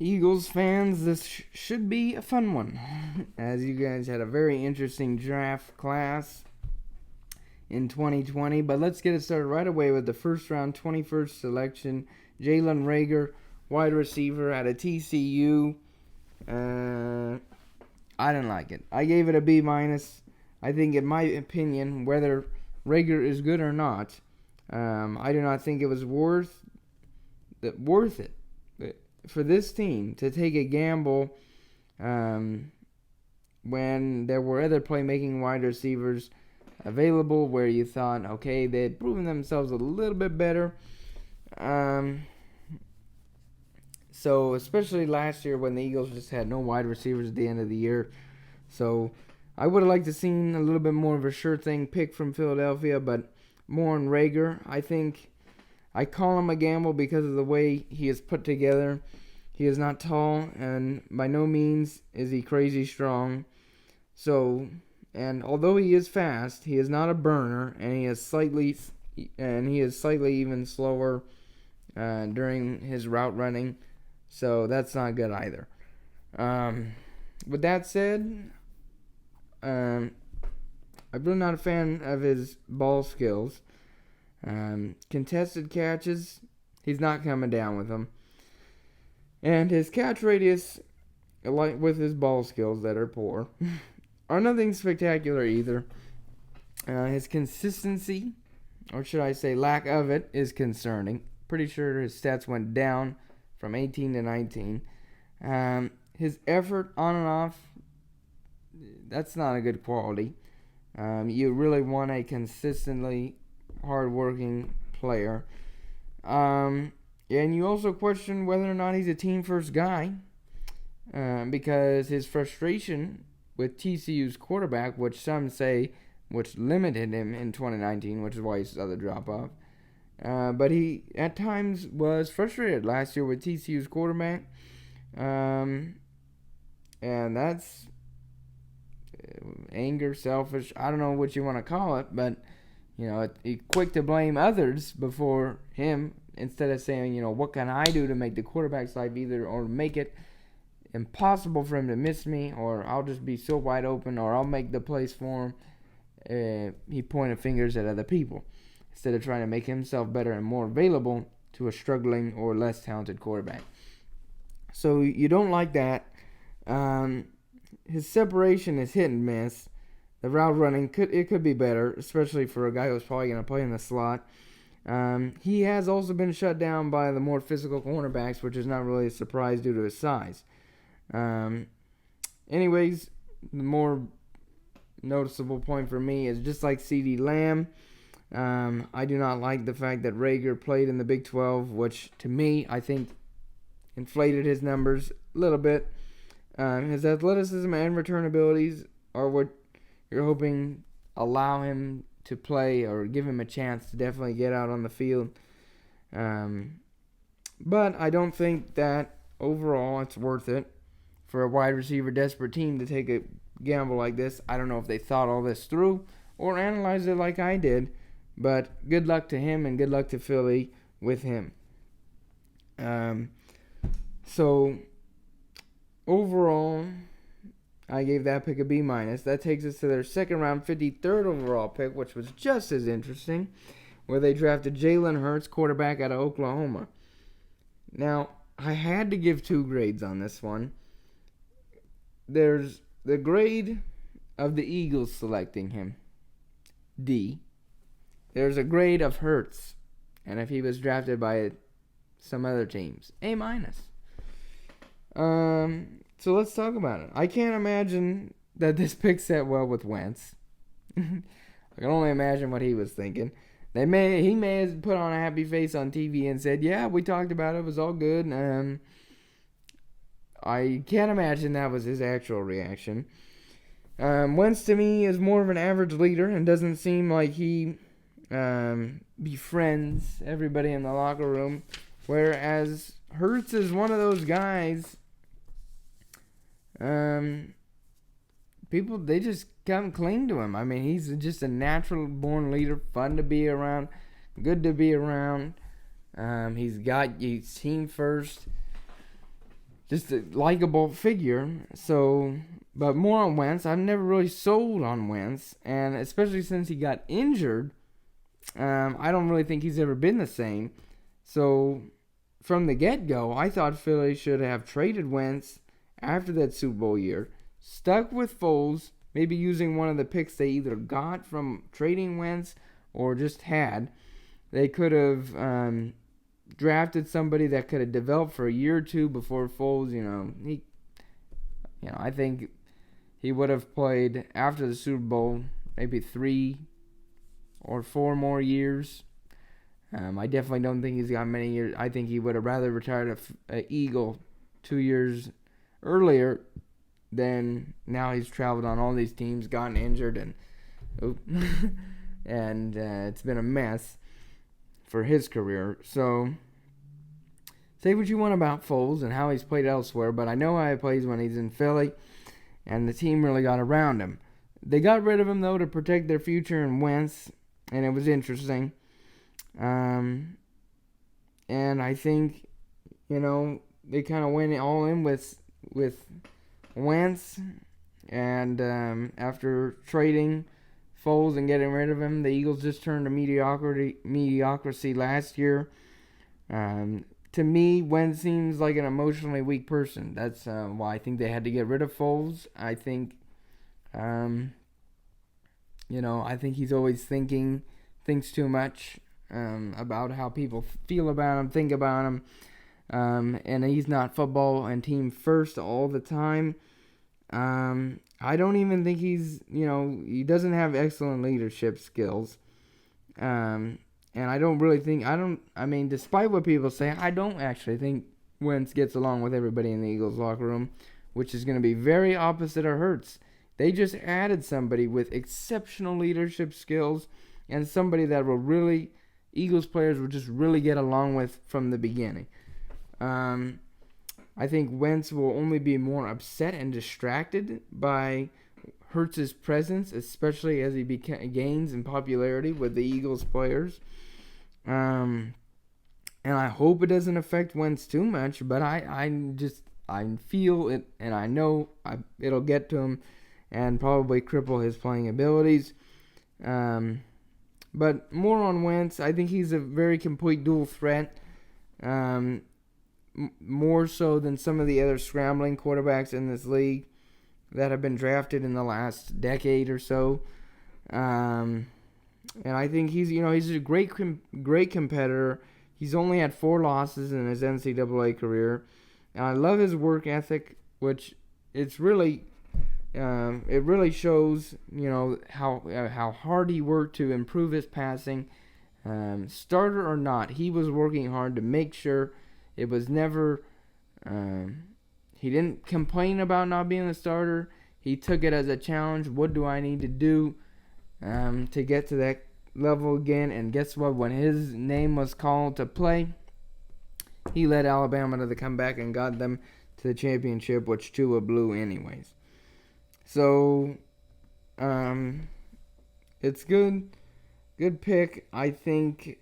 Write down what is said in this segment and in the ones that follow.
Eagles fans, this should be a fun one, as you guys had a very interesting draft class in 2020. But let's get it started right away with the first round, 21st selection, Jalen Reagor, wide receiver out of TCU. I didn't like it. I gave it a B minus. I think, in my opinion, whether Reagor is good or not, I do not think it was worth it for this team to take a gamble when there were other playmaking wide receivers available where you thought, okay, they had proven themselves a little bit better. So especially last year when the Eagles just had no wide receivers at the end of the year. So I would have liked to seen a little bit more of a sure thing pick from Philadelphia, but more on Reagor. I think I call him a gamble because of the way he is put together. He is not tall, and by no means is he crazy strong. So, and although he is fast, he is not a burner, and he is slightly even slower during his route running. So that's not good either. With that said, I'm really not a fan of his ball skills. Contested catches, he's not coming down with them. And his catch radius, like with his ball skills that are poor, are nothing spectacular either. His consistency, or should I say lack of it, is concerning. Pretty sure his stats went down from 18 to 19. His effort on and off, that's not a good quality. You really want a consistently hardworking player. And you also question whether or not he's a team-first guy because his frustration with TCU's quarterback, which some say which limited him in 2019, which is why he saw the drop-off. But he, at times, was frustrated last year with TCU's quarterback. And that's anger, selfish, I don't know what you want to call it, but, he's quick to blame others before him instead of saying, what can I do to make the quarterback's life either or make it impossible for him to miss me, or I'll just be so wide open, or I'll make the plays for him. He pointed fingers at other people instead of trying to make himself better and more available to a struggling or less talented quarterback. So you don't like that. His separation is hit and miss. The route running could be better, especially for a guy who's probably going to play in the slot. He has also been shut down by the more physical cornerbacks, which is not really a surprise due to his size. Anyways, the more noticeable point for me is just like CeeDee Lamb. I do not like the fact that Reagor played in the Big 12, which to me, I think, inflated his numbers a little bit. His athleticism and return abilities are what you're hoping allow him to play or give him a chance to definitely get out on the field. But I don't think that overall it's worth it for a wide receiver desperate team to take a gamble like this. I don't know if they thought all this through or analyzed it like I did, but good luck to him and good luck to Philly with him. So overall, I gave that pick a B minus. That takes us to their second round 53rd overall pick, which was just as interesting, where they drafted Jalen Hurts, quarterback out of Oklahoma. Now, I had to give two grades on this one. There's the grade of the Eagles selecting him, D. There's a grade of Hurts, and if he was drafted by some other teams, A minus. So let's talk about it. I can't imagine that this pick set well with Wentz. I can only imagine what he was thinking. He may have put on a happy face on TV and said, "Yeah, we talked about it. It was all good." I can't imagine that was his actual reaction. Wentz to me is more of an average leader and doesn't seem like he befriends everybody in the locker room, whereas Hurts is one of those guys. People, they just come cling to him. I mean, he's just a natural born leader, fun to be around, good to be around. He's team first. just a likable figure. So, but more on Wentz. I've never really sold on Wentz, and especially since he got injured, I don't really think he's ever been the same. So, from the get-go, I thought Philly should have traded Wentz after that Super Bowl year, stuck with Foles, maybe using one of the picks they either got from trading Wentz or just had. They could have drafted somebody that could have developed for a year or two before Foles. I think he would have played after the Super Bowl maybe 3 or 4 more years. I definitely don't think he's got many years. I think he would have rather retired an Eagle 2 years earlier than now he's traveled on all these teams, gotten injured, and it's been a mess for his career. So, say what you want about Foles and how he's played elsewhere, but I know how he plays when he's in Philly, and the team really got around him. They got rid of him, though, to protect their future in Wentz, and it was interesting. And I think, they kind of went all in with Wentz, and after trading Foles and getting rid of him, the Eagles just turned to mediocrity last year. To me, Wentz seems like an emotionally weak person. That's why I think they had to get rid of Foles. I think, I think he's always thinks too much about how people feel about him, think about him. And he's not football and team first all the time. I don't even think he doesn't have excellent leadership skills. And I don't really think, despite what people say, I don't actually think Wentz gets along with everybody in the Eagles locker room, which is going to be very opposite of Hurts. They just added somebody with exceptional leadership skills and somebody that Eagles players will just really get along with from the beginning. I think Wentz will only be more upset and distracted by Hurts' presence, especially as he gains in popularity with the Eagles players. And I hope it doesn't affect Wentz too much, but I feel it, and I know it'll get to him and probably cripple his playing abilities. But more on Wentz, I think he's a very complete dual threat. More so than some of the other scrambling quarterbacks in this league that have been drafted in the last decade or so. And I think he's a great competitor. He's only had 4 losses in his NCAA career. And I love his work ethic, which it really shows, how hard he worked to improve his passing. Starter or not, he was working hard to make sure it was never, he didn't complain about not being the starter. He took it as a challenge. What do I need to do to get to that level again? And guess what? When his name was called to play, he led Alabama to the comeback and got them to the championship, which Tua blew anyways. So, it's good. Good pick. I think,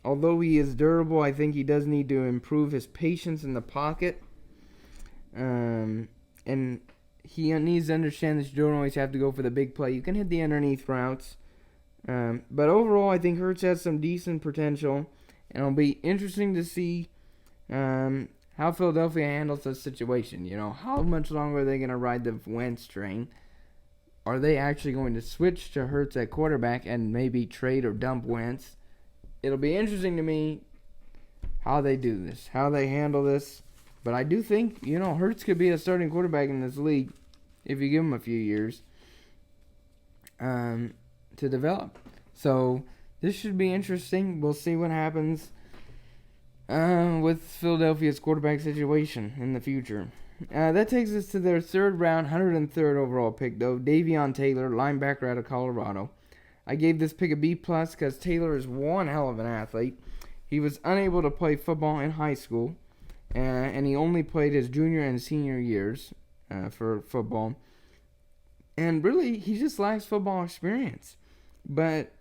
although he is durable, I think he does need to improve his patience in the pocket. And he needs to understand that you don't always have to go for the big play. You can hit the underneath routes. But overall, I think Hurts has some decent potential. And it'll be interesting to see how Philadelphia handles this situation. How much longer are they going to ride the Wentz train? Are they actually going to switch to Hurts at quarterback and maybe trade or dump Wentz? It'll be interesting to me how they do this, how they handle this. But I do think, Hurts could be a starting quarterback in this league if you give him a few years to develop. So this should be interesting. We'll see what happens with Philadelphia's quarterback situation in the future. That takes us to their third round, 103rd overall pick, though. Davion Taylor, linebacker out of Colorado. I gave this pick a B+ because Taylor is one hell of an athlete. He was unable to play football in high school, and he only played his junior and senior years for football. And really, he just lacks football experience. But,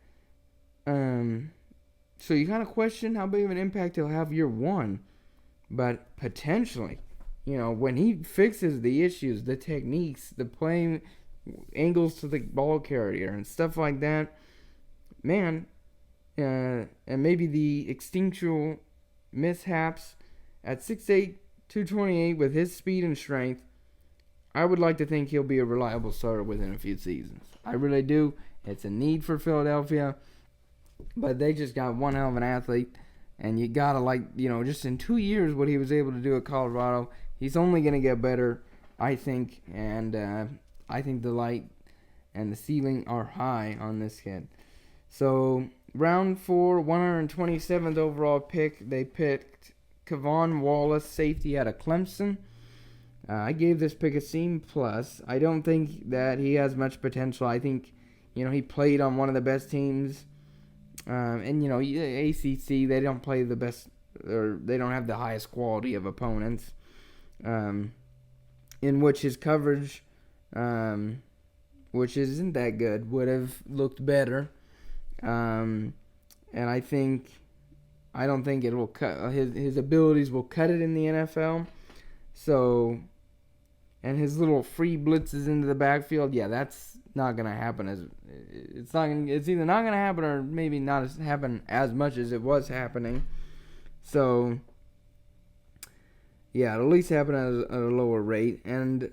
so you kind of question how big of an impact he'll have year 1. But potentially, when he fixes the issues, the techniques, the playing angles to the ball carrier and stuff like that, man, and maybe the instinctual mishaps at 6'8", 228 with his speed and strength, I would like to think he'll be a reliable starter within a few seasons. I really do. It's a need for Philadelphia, but they just got one hell of an athlete, and you gotta just in 2 years what he was able to do at Colorado, he's only gonna get better, I think, and I think the light and the ceiling are high on this kid. So round 4, 127th overall pick, they picked Kevon Wallace, safety out of Clemson. I gave this pick a C+. I don't think that he has much potential. I think, he played on one of the best teams. And, ACC, they don't play the best, or they don't have the highest quality of opponents. In which his coverage, which isn't that good, would have looked better. And I don't think it will cut, his abilities will cut it in the NFL. So, and his little free blitzes into the backfield, that's not going to happen. It's either not going to happen or maybe not happen as much as it was happening. So, it'll at least happen at a lower rate. And,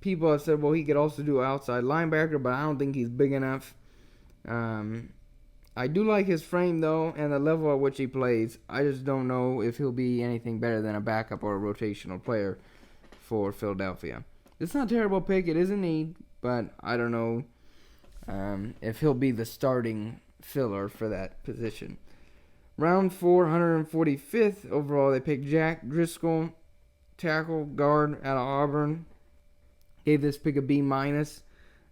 people have said, well, he could also do outside linebacker, but I don't think he's big enough. I do like his frame, though, and the level at which he plays. I just don't know if he'll be anything better than a backup or a rotational player for Philadelphia. It's not a terrible pick. It is a need, but I don't know if he'll be the starting filler for that position. Round 4, 145th overall, they picked Jack Driscoll, tackle guard out of Auburn. Gave this pick a B-.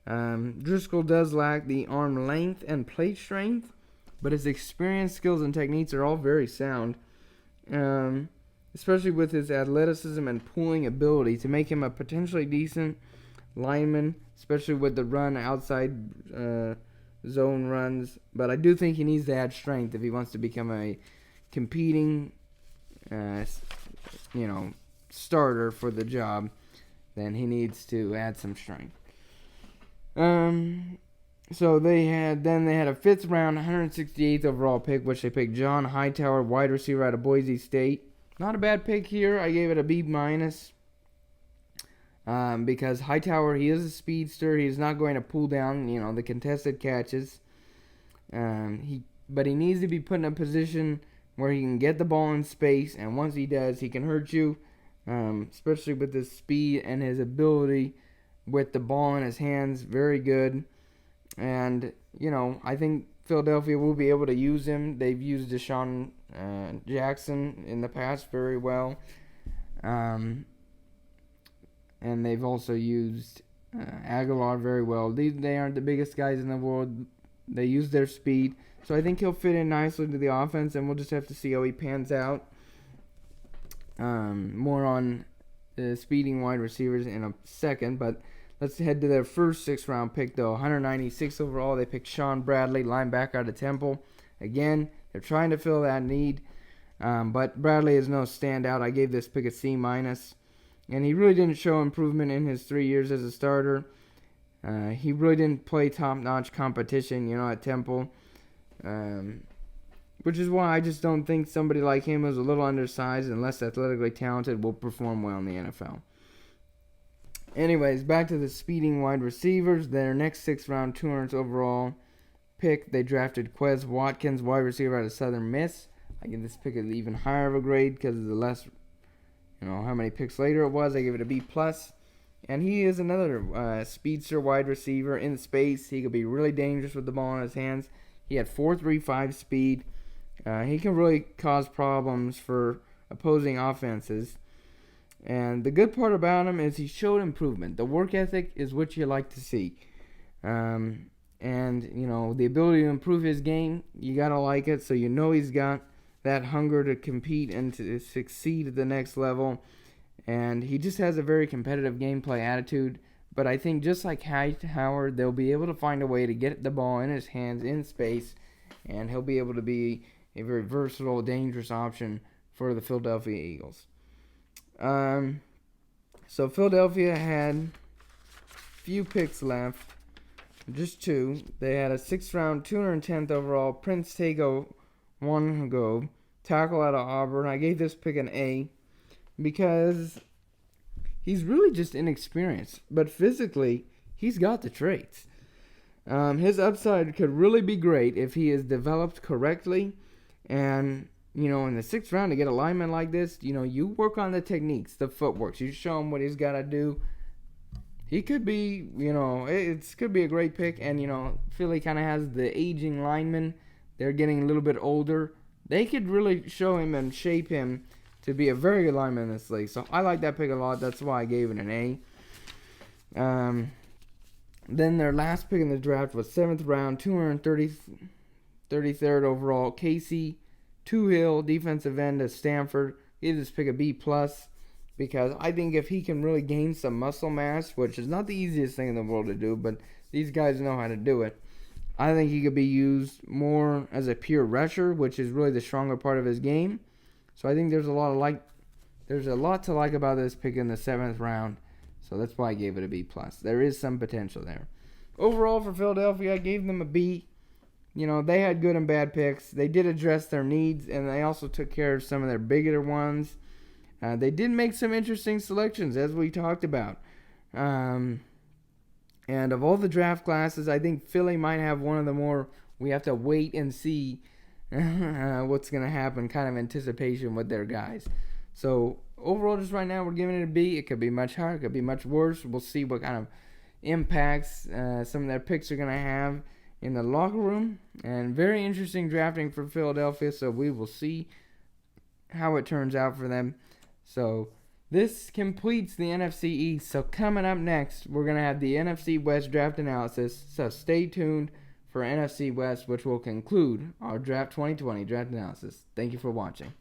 Driscoll does lack the arm length and plate strength, but his experience, skills, and techniques are all very sound, especially with his athleticism and pulling ability to make him a potentially decent lineman, especially with the run outside zone runs. But I do think he needs to add strength if he wants to become a competing, starter for the job. Then he needs to add some strength. So they had a 5th round, 168th overall pick, which they picked John Hightower, wide receiver out of Boise State. Not a bad pick here. I gave it a B-. Because Hightower, he is a speedster. He's not going to pull down, the contested catches. But he needs to be put in a position where he can get the ball in space, and once he does, he can hurt you, especially with his speed and his ability with the ball in his hands. Very good. And, I think Philadelphia will be able to use him. They've used Deshaun Jackson in the past very well. And they've also used Aguilar very well. They aren't the biggest guys in the world. They use their speed. So I think he'll fit in nicely to the offense, and we'll just have to see how he pans out. More on the speeding wide receivers in a second, but let's head to their first 6th round pick, though. 196 overall, they picked Sean Bradley, linebacker out of Temple. Again, they're trying to fill that need, but Bradley is no standout. I gave this pick a C-. And he really didn't show improvement in his 3 years as a starter. He really didn't play top-notch competition, at Temple. Which is why I just don't think somebody like him who's a little undersized and less athletically talented will perform well in the NFL. Anyways, back to the speeding wide receivers. Their next 6th round, 200th overall pick, they drafted Quez Watkins, wide receiver out of Southern Miss. I give this pick an even higher of a grade because of the less, how many picks later it was. I give it a B+. And he is another speedster wide receiver in space. He could be really dangerous with the ball in his hands. He had 4.35 speed. He can really cause problems for opposing offenses. And the good part about him is he showed improvement. The work ethic is what you like to see. And, the ability to improve his game, you got to like it. So he's got that hunger to compete and to succeed at the next level. And he just has a very competitive gameplay attitude. But I think just like Hightower, they'll be able to find a way to get the ball in his hands in space. And he'll be able to be a very versatile, dangerous option for the Philadelphia Eagles. So Philadelphia had few picks left, just two. They had a 6th round, 210th overall Prince Tega Wango, tackle out of Auburn. I gave this pick an A because he's really just inexperienced, but physically he's got the traits. His upside could really be great if he is developed correctly. And, in the 6th round to get a lineman like this, you work on the techniques, the footwork. You show him what he's got to do. He could be, it could be a great pick. And, Philly kind of has the aging linemen. They're getting a little bit older. They could really show him and shape him to be a very good lineman in this league. So I like that pick a lot. That's why I gave it an A. Then their last pick in the draft was 7th round, 233rd overall. Casey Toohill, defensive end at Stanford. Gave this pick a B+, because I think if he can really gain some muscle mass, which is not the easiest thing in the world to do, but these guys know how to do it, I think he could be used more as a pure rusher, which is really the stronger part of his game. So I think there's a lot to like about this pick in the 7th round. So that's why I gave it a B+. There is some potential there. Overall, for Philadelphia, I gave them a B. They had good and bad picks. They did address their needs, and they also took care of some of their bigger ones. They did make some interesting selections, as we talked about. And of all the draft classes, I think Philly might have one of the more we have to wait and see what's going to happen kind of anticipation with their guys. So overall, just right now, we're giving it a B. It could be much higher. It could be much worse. We'll see what kind of impacts some of their picks are going to have in the locker room. And very interesting drafting for Philadelphia, so we will see how it turns out for them. So this completes the NFC East. So coming up next, we're going to have the NFC West draft analysis. So stay tuned for NFC West, which will conclude our Draft 2020 draft analysis. Thank you for watching.